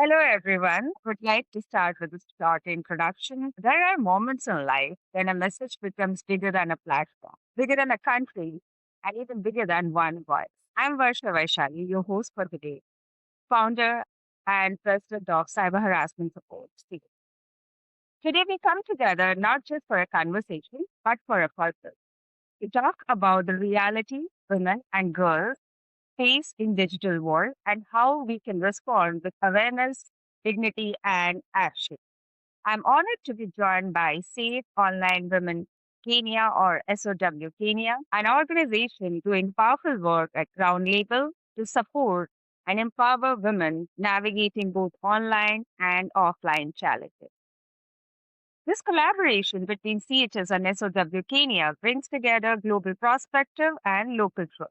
Hello, everyone. Would like to start with a short introduction. There are moments in life when a message becomes bigger than a platform, bigger than a country, and even bigger than one voice. I'm Varsha Vaishali, your host for today, founder and president of Cyber Harassment Support. Today, we come together not just for a conversation, but for a purpose to talk about the reality women and girls face in digital world and how we can respond with awareness, dignity, and action. I'm honored to be joined by Safe Online Women Kenya or SOW Kenya, an organization doing powerful work at ground level to support and empower women navigating both online and offline challenges. This collaboration between CHS and SOW Kenya brings together global perspective and local truth.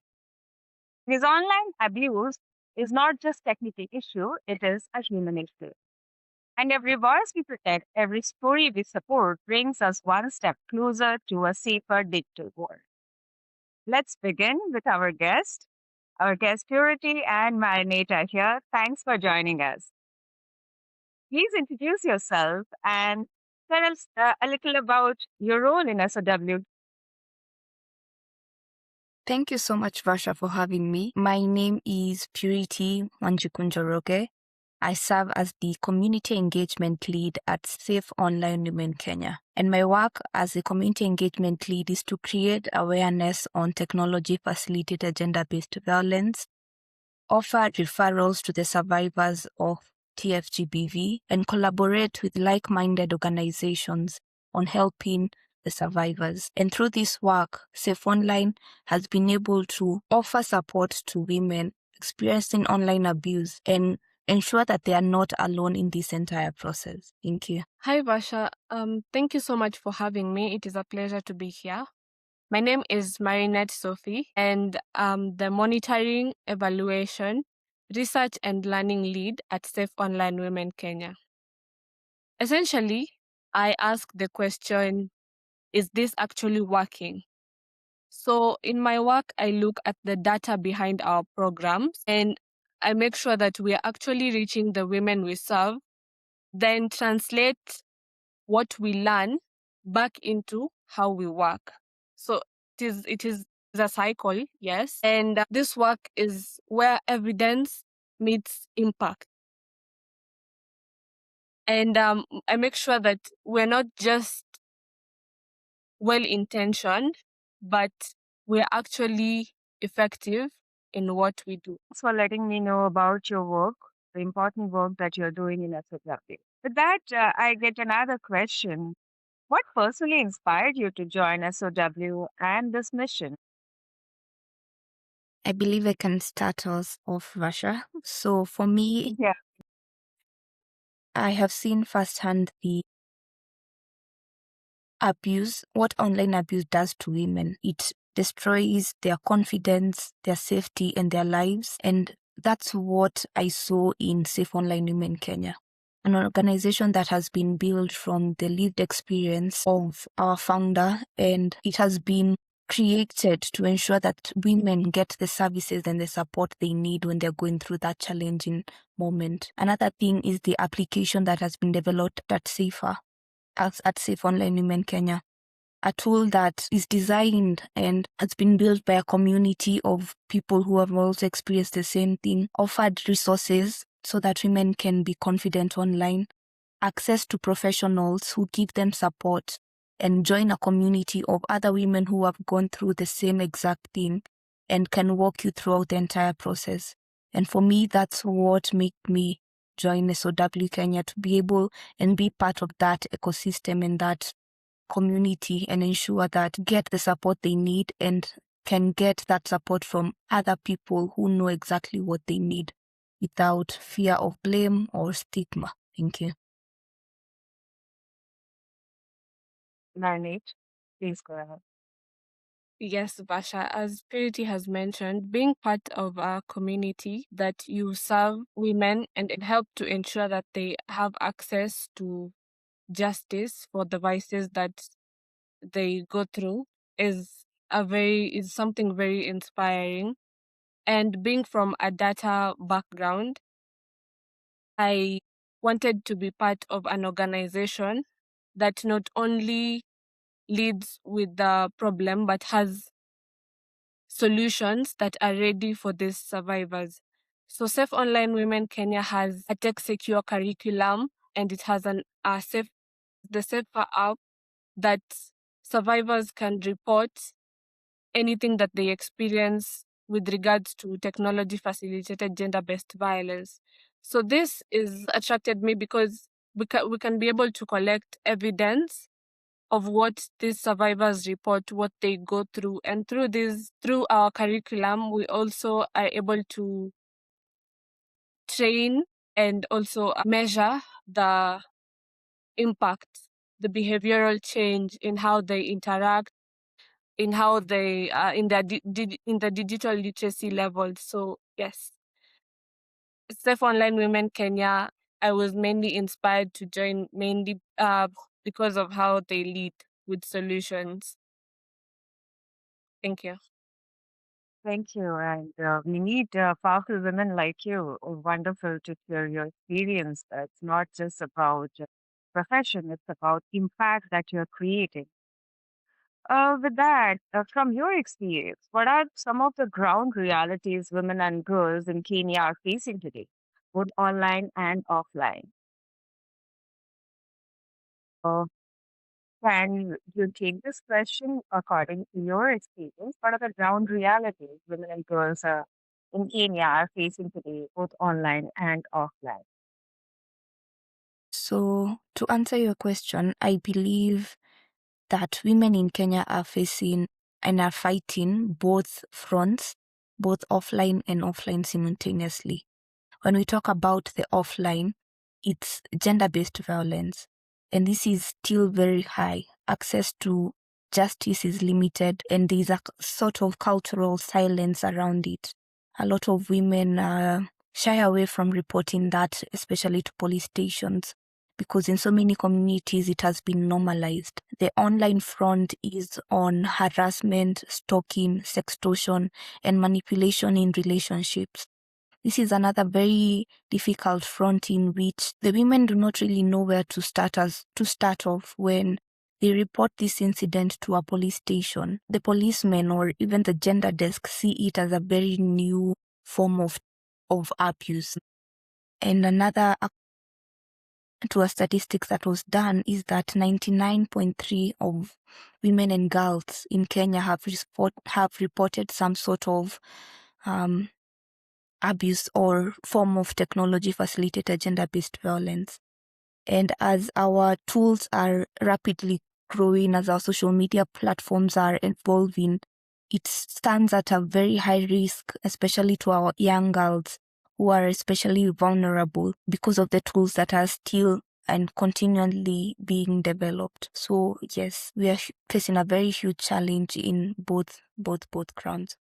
Because online abuse is not just technical issue, it is a human issue. And every voice we protect, every story we support brings us one step closer to a safer digital world. Let's begin with our guest. Our guest Purity and Marinette are here. Thanks for joining us. Please introduce yourself and tell us a little about your role in SOW. Thank you so much, Varsha, for having me. My name is Purity Wanjikunjoroge. I serve as the Community Engagement Lead at Safe Online Women Kenya. And my work as a Community Engagement Lead is to create awareness on technology-facilitated gender-based violence, offer referrals to the survivors of TFGBV, and collaborate with like-minded organizations on helping the survivors. And through this work, Safe Online has been able to offer support to women experiencing online abuse and ensure that they are not alone in this entire process. Thank you. Hi, Varsha. Thank you so much for having me. It is a pleasure to be here. My name is Marinette Sophie, and I'm the Monitoring, Evaluation, Research and Learning Lead at Safe Online Women Kenya. Essentially, I ask the question, is this actually working? So in my work, I look at the data behind our programs and I make sure that we are actually reaching the women we serve, then translate what we learn back into how we work. So it is a cycle, yes. And this work is where evidence meets impact. And I make sure that we're not just well-intentioned, but we're actually effective in what we do. Thanks for letting me know about your work, the important work that you're doing in SOW. With that, I get another question. What personally inspired you to join SOW and this mission? I believe I can start us off, Russia. So for me, Yeah. I have seen firsthand the abuse, what online abuse does to women. It destroys their confidence, their safety, and their lives. And that's what I saw in Safe Online Women Kenya, an organization that has been built from the lived experience of our founder, and it has been created to ensure that women get the services and the support they need when they're going through that challenging moment. Another thing is the application that has been developed at Safe Online Women Kenya, a tool that is designed and has been built by a community of people who have also experienced the same thing, offered resources so that women can be confident online, access to professionals who give them support, and join a community of other women who have gone through the same exact thing and can walk you throughout the entire process. And for me, that's what made me join SOW Kenya, to be able and be part of that ecosystem and that community and ensure that get the support they need and can get that support from other people who know exactly what they need without fear of blame or stigma. Thank you. Marinate, please go ahead. Yes, Basha, as Purity has mentioned, being part of a community that you serve women and help to ensure that they have access to justice for the vices that they go through is something very inspiring. And being from a data background, I wanted to be part of an organization that not only leads with the problem but has solutions that are ready for these survivors. So Safe Online Women Kenya has a tech secure curriculum, and it has the Safer app that survivors can report anything that they experience with regards to technology facilitated gender-based violence. So this is attracted me because we can be able to collect evidence of what these survivors report, what they go through. And through our curriculum, we also are able to train and also measure the impact, the behavioral change in how they interact, in how they in their in the digital literacy level. So yes, Safe Online Women Kenya, I was mainly inspired to join mainly because of how they lead with solutions. Thank you. Thank you. And we need powerful women like you. Wonderful to hear your experience. It's not just about profession, it's about impact that you're creating. With that, from your experience, what are some of the ground realities women and girls in Kenya are facing today, both online and offline? Uh, can you take this question according to your experience? What are the ground realities women and girls in Kenya are facing today, both online and offline? So, to answer your question, I believe that women in Kenya are facing and are fighting both fronts, both offline and offline simultaneously. When we talk about the offline, it's gender-based violence, and this is still very high. Access to justice is limited, and there's a sort of cultural silence around it. A lot of women shy away from reporting that, especially to police stations, because in so many communities it has been normalized. The online front is on harassment, stalking, sextortion, and manipulation in relationships. This is another very difficult front in which the women do not really know where to start off when they report this incident to a police station. The policemen or even the gender desk see it as a very new form of abuse. And another to a statistics that was done is that 99.3% of women and girls in Kenya have reported some sort of abuse or form of technology facilitated gender-based violence. And as our tools are rapidly growing, as our social media platforms are evolving, it stands at a very high risk, especially to our young girls who are especially vulnerable because of the tools that are still and continually being developed. So yes, we are facing a very huge challenge in both grounds.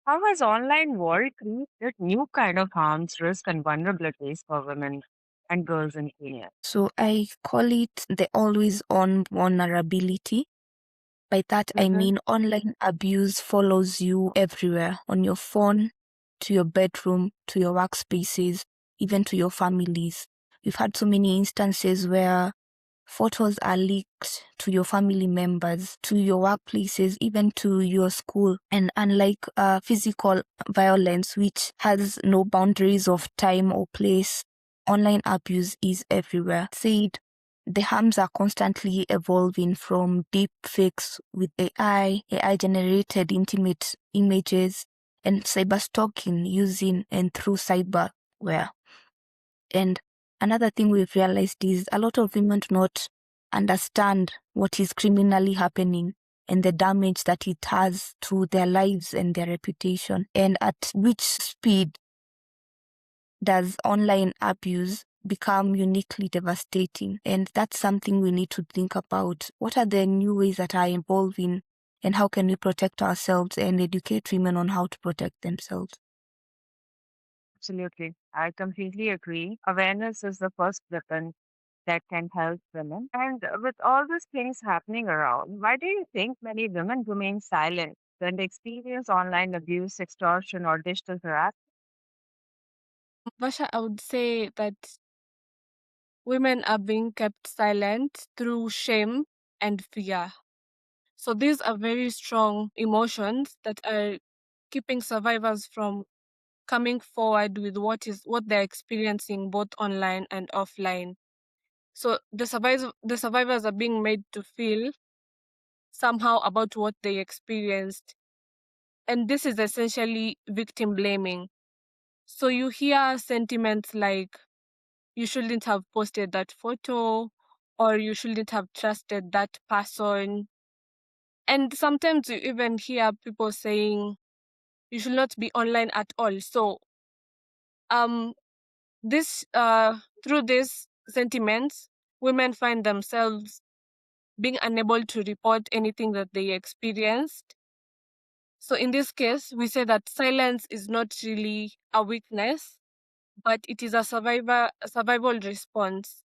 How has online world created new kind of harms, risk, and vulnerabilities for women and girls in Kenya? So I call it the always on vulnerability. By that, I Mm-hmm. mean online abuse follows you everywhere, on your phone, to your bedroom, to your workspaces, even to your families. We've had so many instances where photos are leaked to your family members, to your workplaces, even to your school. And unlike physical violence, which has no boundaries of time or place, online abuse is everywhere. Said the harms are constantly evolving, from deep fakes with AI generated intimate images, and cyberstalking using and through cyberware. And another thing we've realized is a lot of women do not understand what is criminally happening and the damage that it has to their lives and their reputation, and at which speed does online abuse become uniquely devastating. And that's something we need to think about. What are the new ways that are evolving, and how can we protect ourselves and educate women on how to protect themselves? Absolutely. I completely agree. Awareness is the first weapon that can help women. And with all these things happening around, why do you think many women remain silent when they experience online abuse, extortion, or digital harassment? Varsha, I would say that women are being kept silent through shame and fear. So these are very strong emotions that are keeping survivors from coming forward with what they're experiencing both online and offline. So the survivors are being made to feel somehow about what they experienced. And this is essentially victim blaming. So you hear sentiments like, you shouldn't have posted that photo, or you shouldn't have trusted that person. And sometimes you even hear people saying, you should not be online at all. So um this through these sentiments, women find themselves being unable to report anything that they experienced. So in this case, we say that silence is not really a weakness, but it is a survival response.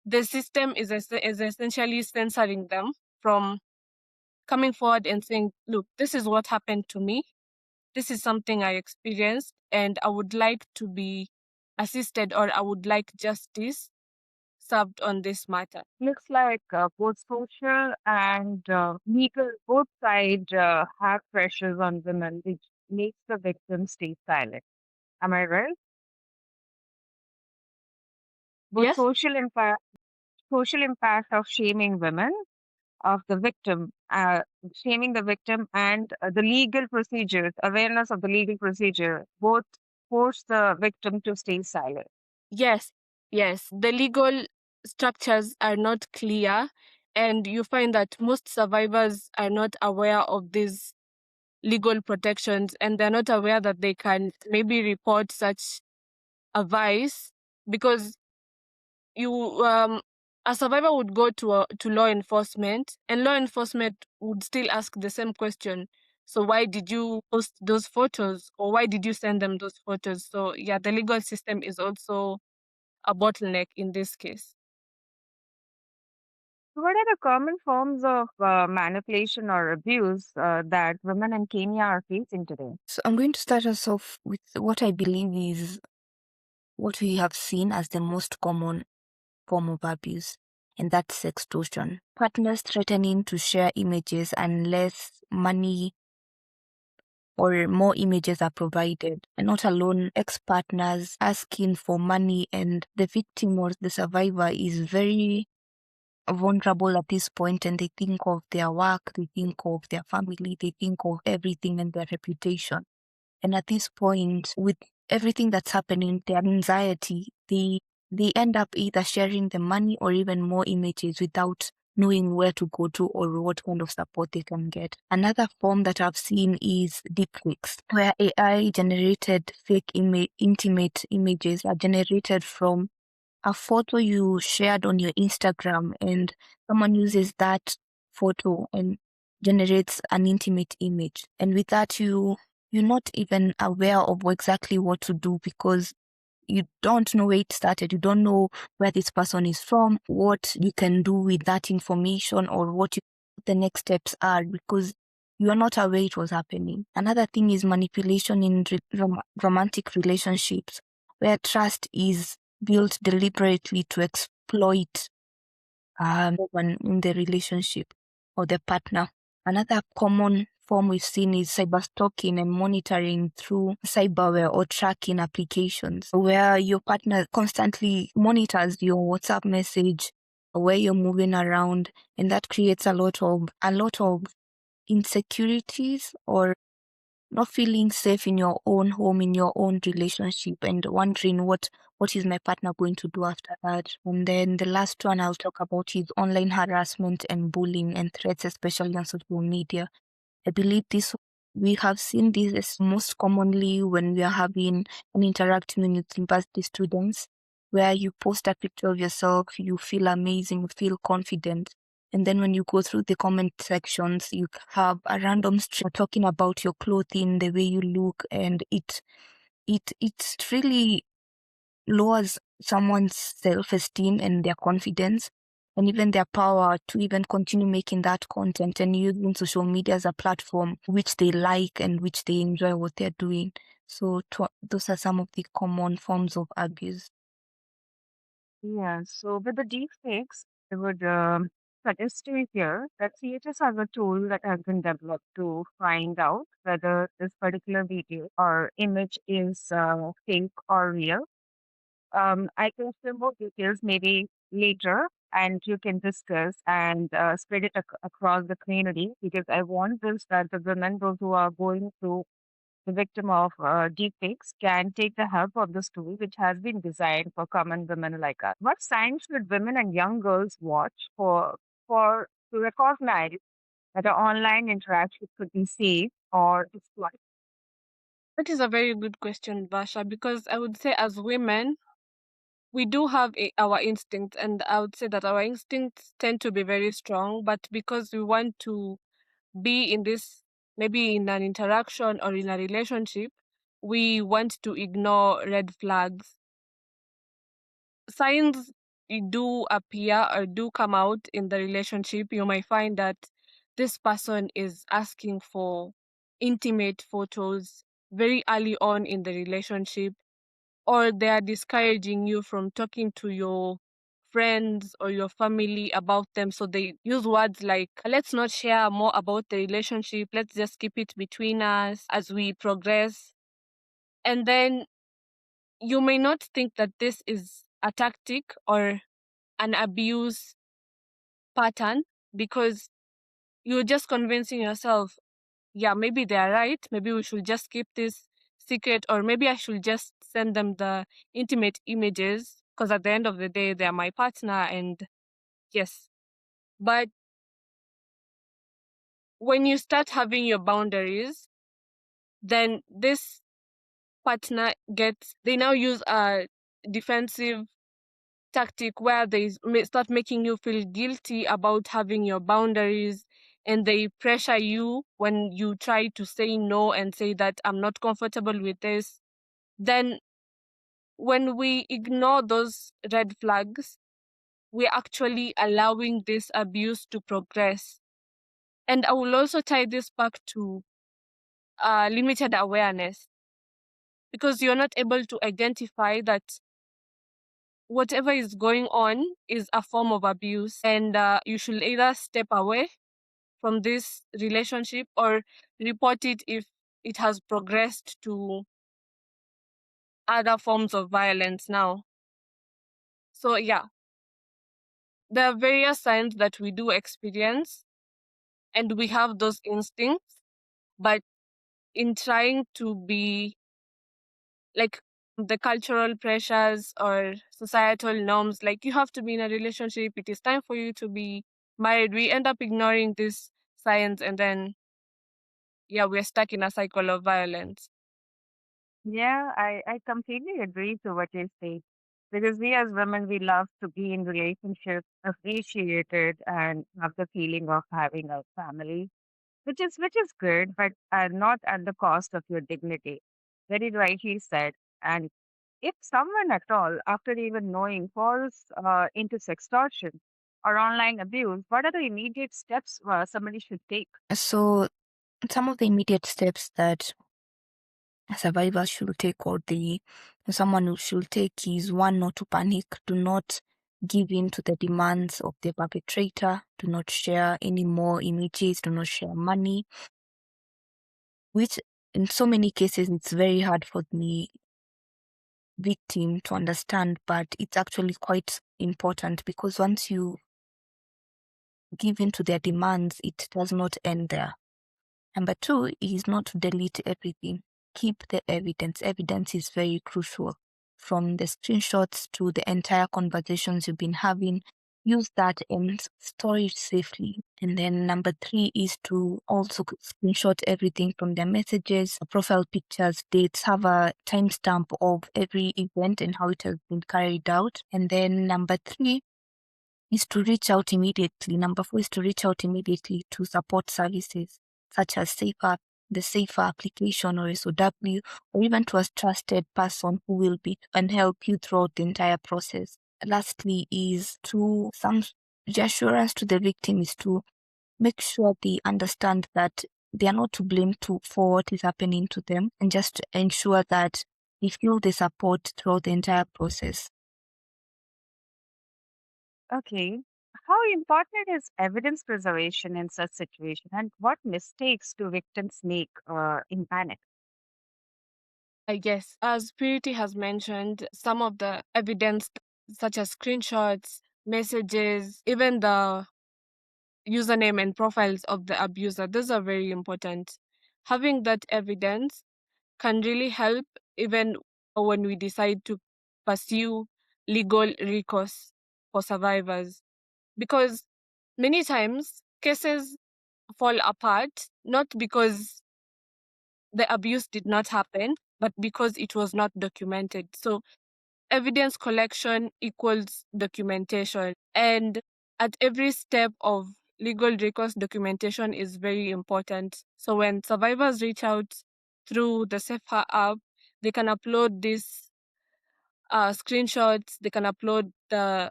The system is essentially censoring them from coming forward and saying, look, this is what happened to me. This is something I experienced, and I would like to be assisted, or I would like justice served on this matter. Looks like both social and legal, both sides have pressures on women, which makes the victim stay silent. Am I right? Both Yes? social impact of shaming women, of the victim, shaming the victim, and the legal procedures, awareness of the legal procedure, both force the victim to stay silent. Yes, yes. The legal structures are not clear, and you find that most survivors are not aware of these legal protections, and they're not aware that they can maybe report such a vice, because you a survivor would go to law enforcement, and law enforcement would still ask the same question. So why did you post those photos, or why did you send them those photos? So yeah, the legal system is also a bottleneck in this case. So what are the common forms of manipulation or abuse that women in Kenya are facing today? So I'm going to start us off with what I believe is what we have seen as the most common form of abuse, and that's sextortion. Partners threatening to share images unless money or more images are provided. And not alone, ex-partners asking for money, and the victim or the survivor is very vulnerable at this point, and they think of their work, they think of their family, they think of everything and their reputation. And at this point, with everything that's happening, their anxiety, they end up either sharing the money or even more images without knowing where to go to or what kind of support they can get. Another form that I've seen is deepfakes, where AI generated fake intimate images are generated from a photo you shared on your Instagram, and someone uses that photo and generates an intimate image. And with that, you're not even aware of exactly what to do, because you don't know where it started. You don't know where this person is from, what you can do with that information, or what the next steps are, because you are not aware it was happening. Another thing is manipulation in romantic relationships, where trust is built deliberately to exploit one in the relationship or the partner. Another common form we've seen is cyberstalking and monitoring through cyberware or tracking applications, where your partner constantly monitors your WhatsApp message, where you're moving around, and that creates a lot of insecurities, or not feeling safe in your own home, in your own relationship, and wondering what is my partner going to do after that. And then the last one I'll talk about is online harassment and bullying and threats, especially on social media. I believe we have seen this as most commonly when we are having and interacting with university students, where you post a picture of yourself, you feel amazing, you feel confident. And then when you go through the comment sections, you have a random stranger talking about your clothing, the way you look, and it really lowers someone's self-esteem and their confidence, and even their power to even continue making that content and using social media as a platform which they like and which they enjoy what they're doing. So those are some of the common forms of abuse. Yeah, so with the deepfakes, I would suggest to you here that CHS has a tool that has been developed to find out whether this particular video or image is fake or real. I can share more details maybe later, and you can discuss and spread it across the community because I want this that the women, those who are going through the victim of deepfakes, can take the help of this tool, which has been designed for common women like us. What signs should women and young girls watch for to recognize that an online interaction could be safe or exploited? That is a very good question, Varsha, because I would say as women, we do have our instincts, and I would say that our instincts tend to be very strong, but because we want to be in this, maybe in an interaction or in a relationship, we want to ignore red flags. Signs do appear or do come out in the relationship. You might find that this person is asking for intimate photos very early on in the relationship, or they are discouraging you from talking to your friends or your family about them. So they use words like, let's not share more about the relationship, let's just keep it between us as we progress. And then you may not think that this is a tactic or an abuse pattern, because you're just convincing yourself, yeah, maybe they're right, maybe we should just keep this secret, or maybe I should just send them the intimate images because at the end of the day they're my partner. And yes, but when you start having your boundaries, then this partner they now use a defensive tactic where they start making you feel guilty about having your boundaries, and they pressure you when you try to say no and say that I'm not comfortable with this. Then when we ignore those red flags, we're actually allowing this abuse to progress. And I will also tie this back to limited awareness, because you're not able to identify that whatever is going on is a form of abuse, and you should either step away from this relationship or report it if it has progressed to other forms of violence now. So yeah, there are various signs that we do experience, and we have those instincts, but in trying to be like the cultural pressures or societal norms, like you have to be in a relationship, it is time for you to be married, we end up ignoring this science, and then yeah, we're stuck in a cycle of violence. Yeah, I completely agree to what you say. Because we as women, we love to be in relationships, appreciated, and have the feeling of having a family, which is good, but not at the cost of your dignity. Very rightly said. And if someone at all, after even knowing, falls into sextortion or online abuse, what are the immediate steps somebody should take? So some of the immediate steps that survivors should take, or someone who should take, is one, not to panic. Do not give in to the demands of the perpetrator. Do not share any more images. Do not share money, which in so many cases it's very hard for the victim to understand, but it's actually quite important, because once you give in to their demands, it does not end there. Number two is not to delete everything. Keep the evidence. Evidence is very crucial. From the screenshots to the entire conversations you've been having, use that and store it safely. And then number three is to also screenshot everything from their messages, profile pictures, dates, have a timestamp of every event and how it has been carried out. And then number three is to reach out immediately. Number four is to reach out immediately to support services such as the Safer application or SOW, or even to a trusted person who will be and help you throughout the entire process. Lastly is the assurance to the victim is to make sure they understand that they are not to blame for what is happening to them, and just ensure that they feel the support throughout the entire process. Okay. How important is evidence preservation in such situation, and what mistakes do victims make in panic? Yes, as Purity has mentioned, some of the evidence, such as screenshots, messages, even the username and profiles of the abuser, those are very important. Having that evidence can really help even when we decide to pursue legal recourse for survivors. Because many times cases fall apart not because the abuse did not happen, but because it was not documented. So evidence collection equals documentation. And at every step of legal recourse, documentation is very important. So when survivors reach out through the Safer app, they can upload these screenshots, they can upload the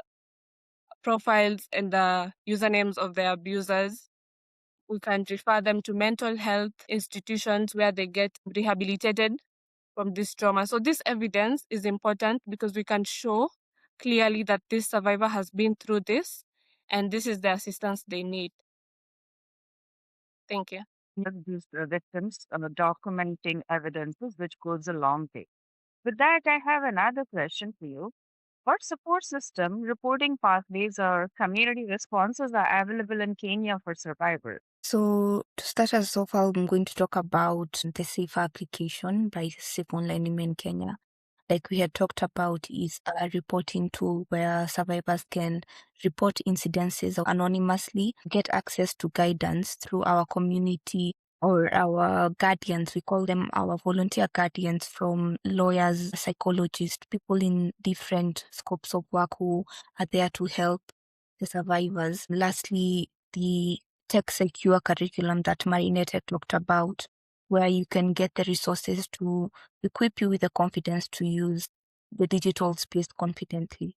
profiles and the usernames of the abusers. We can refer them to mental health institutions where they get rehabilitated from this trauma. So this evidence is important because we can show clearly that this survivor has been through this and this is the assistance they need. Thank you. These victims documenting evidences, which goes a long way. With that, I have another question for you. What support system, reporting pathways, or community responses are available in Kenya for survivors? So to start us off, I'm going to talk about the Safe application by Safe Online Women Kenya. Like we had talked about, is a reporting tool where survivors can report incidences anonymously, get access to guidance through our community or our guardians. We call them our volunteer guardians, from lawyers, psychologists, people in different scopes of work who are there to help the survivors. Lastly, the tech secure curriculum that Marinette had talked about, where you can get the resources to equip you with the confidence to use the digital space confidently.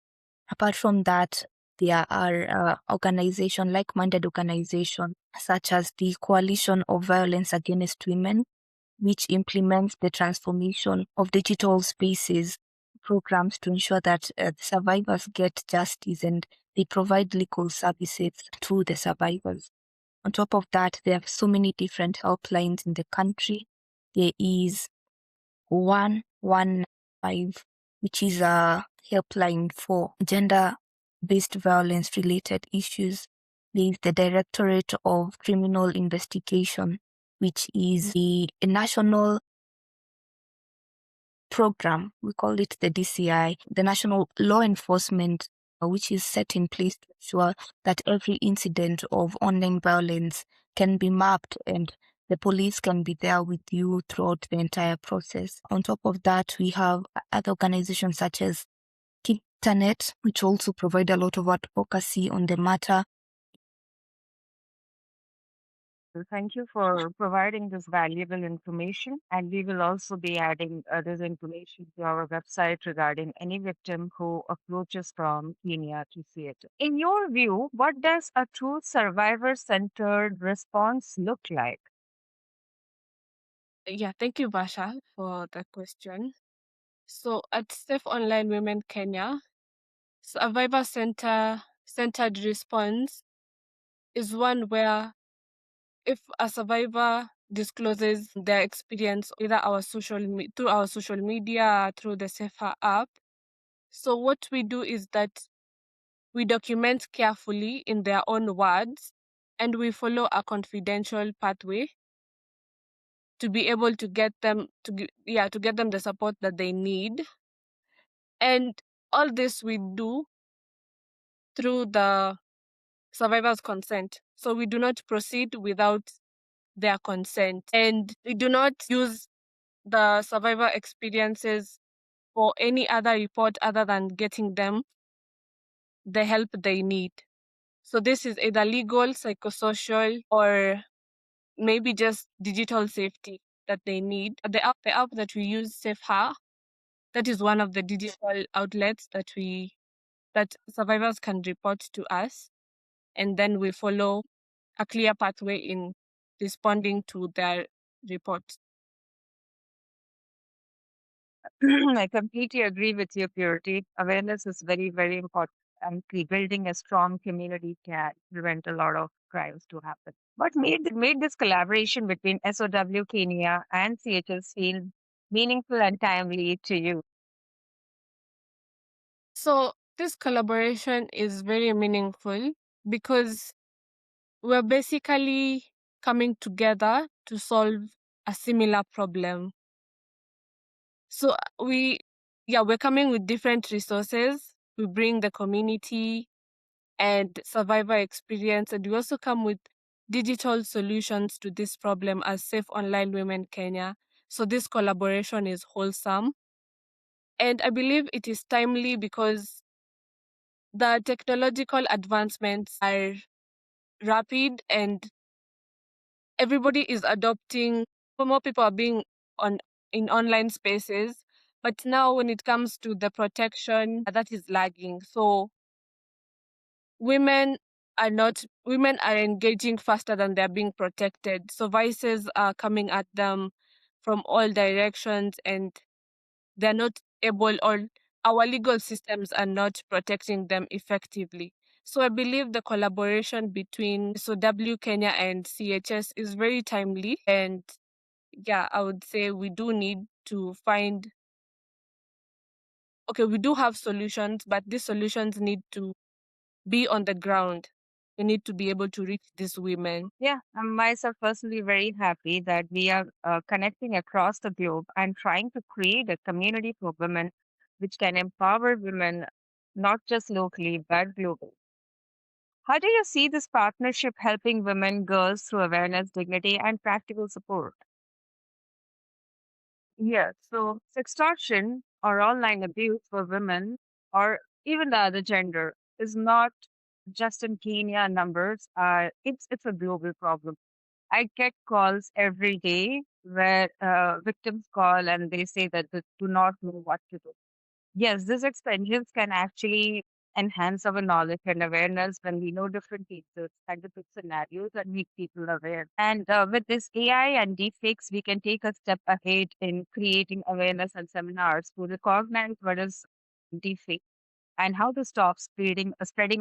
Apart from that, there are organizations, like-minded organizations, such as the Coalition of Violence Against Women, which implements the transformation of digital spaces programs to ensure that the survivors get justice, and they provide legal services to the survivors. On top of that, there are so many different helplines in the country. There is 115, which is a helpline for gender-based violence-related issues. There is the Directorate of Criminal Investigation, which is a national program. We call it the DCI, the National Law Enforcement, which is set in place to ensure that every incident of online violence can be mapped and the police can be there with you throughout the entire process. On top of that, we have other organizations such as Internet, which also provide a lot of advocacy on the matter. So thank you for providing this valuable information. And we will also be adding this information to our website regarding any victim who approaches from Kenya to theater. In your view, what does a true survivor centered response look like? Yeah, thank you, Varsha, for the question. So at Safe Online Women Kenya, Survivor centered response is one where if a survivor discloses their experience either through our social media, through the Safer app, so what we do is that we document carefully in their own words and we follow a confidential pathway to be able to get them to get them the support that they need. And all this we do through the survivor's consent. So we do not proceed without their consent, and we do not use the survivor experiences for any other report other than getting them the help they need. So this is either legal, psychosocial, or maybe just digital safety that they need. The app that we use, SafeHer, that is one of the digital outlets that survivors can report to us, and then we follow a clear pathway in responding to their reports. I completely agree with you, Purity. Awareness is very, very important. And building a strong community can prevent a lot of crimes to happen. What made this collaboration between SOW Kenya and CHS feel meaningful and timely to you? So this collaboration is very meaningful because we're basically coming together to solve a similar problem. So we're coming with different resources. We bring the community and survivor experience, and we also come with digital solutions to this problem as Safe Online Women Kenya. So this collaboration is wholesome. And I believe it is timely because the technological advancements are rapid and everybody is adopting, more people are being on in online spaces. But now when it comes to the protection, that is lagging. So women are engaging faster than they're being protected. So vices are coming at them from all directions and they're not able, or our legal systems are not protecting them effectively. So I believe the collaboration between SOW Kenya and CHS is very timely. And yeah, I would say we do need to find, okay, we do have solutions, but these solutions need to be on the ground. We need to be able to reach these women. Yeah, I'm myself personally very happy that we are connecting across the globe and trying to create a community for women which can empower women not just locally but globally. How do you see this partnership helping women, girls through awareness, dignity, and practical support? Yes, so sextortion or online abuse for women or even the other gender is not just in Kenya numbers. It's a global problem. I get calls every day where victims call and they say that they do not know what to do. Yes, this experience can actually enhance our knowledge and awareness when we know different cases and different scenarios and make people aware. And with this AI and deepfakes, we can take a step ahead in creating awareness and seminars to recognize what is deepfake and how to stop spreading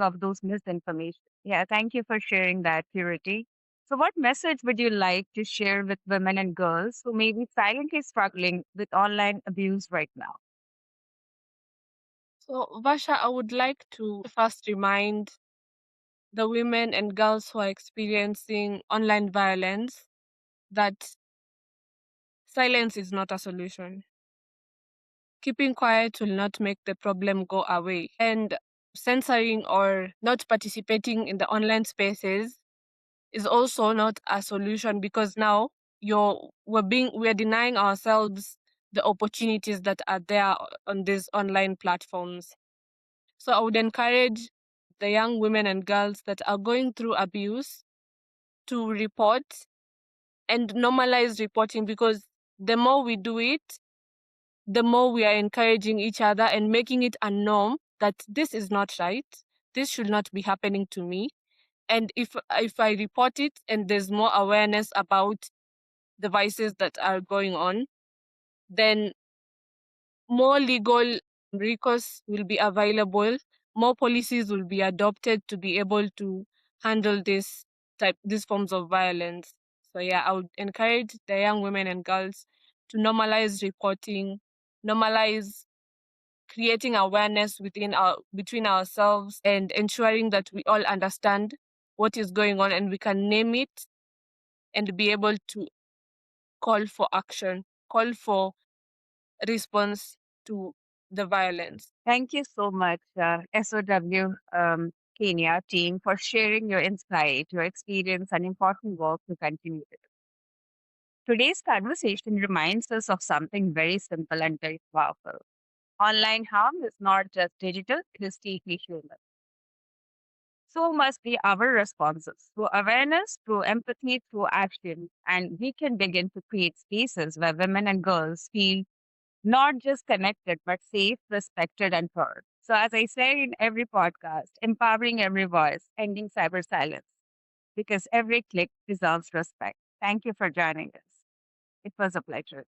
of those misinformation. Yeah, thank you for sharing that, Purity. So, what message would you like to share with women and girls who may be silently struggling with online abuse right now? So, Vasha, I would like to first remind the women and girls who are experiencing online violence that silence is not a solution. Keeping quiet will not make the problem go away. And censoring or not participating in the online spaces is also not a solution because now we're denying ourselves the opportunities that are there on these online platforms. So I would encourage the young women and girls that are going through abuse to report and normalize reporting because the more we do it, the more we are encouraging each other and making it a norm that this is not right. This should not be happening to me. And if I report it and there's more awareness about the vices that are going on, then more legal recourse will be available, more policies will be adopted to be able to handle these forms of violence. So yeah, I would encourage the young women and girls to normalize reporting, normalize creating awareness between ourselves and ensuring that we all understand what is going on and we can name it and be able to call for action, call for response to the violence. Thank you so much, SOW Kenya team, for sharing your insight, your experience, and important work to continue with. Today's conversation reminds us of something very simple and very powerful. Online harm is not just digital, it is deeply human. So must be our responses through awareness, through empathy, through action. And we can begin to create spaces where women and girls feel not just connected, but safe, respected, and heard. So, as I say in every podcast, empowering every voice, ending cyber silence, because every click deserves respect. Thank you for joining us. It was a pleasure.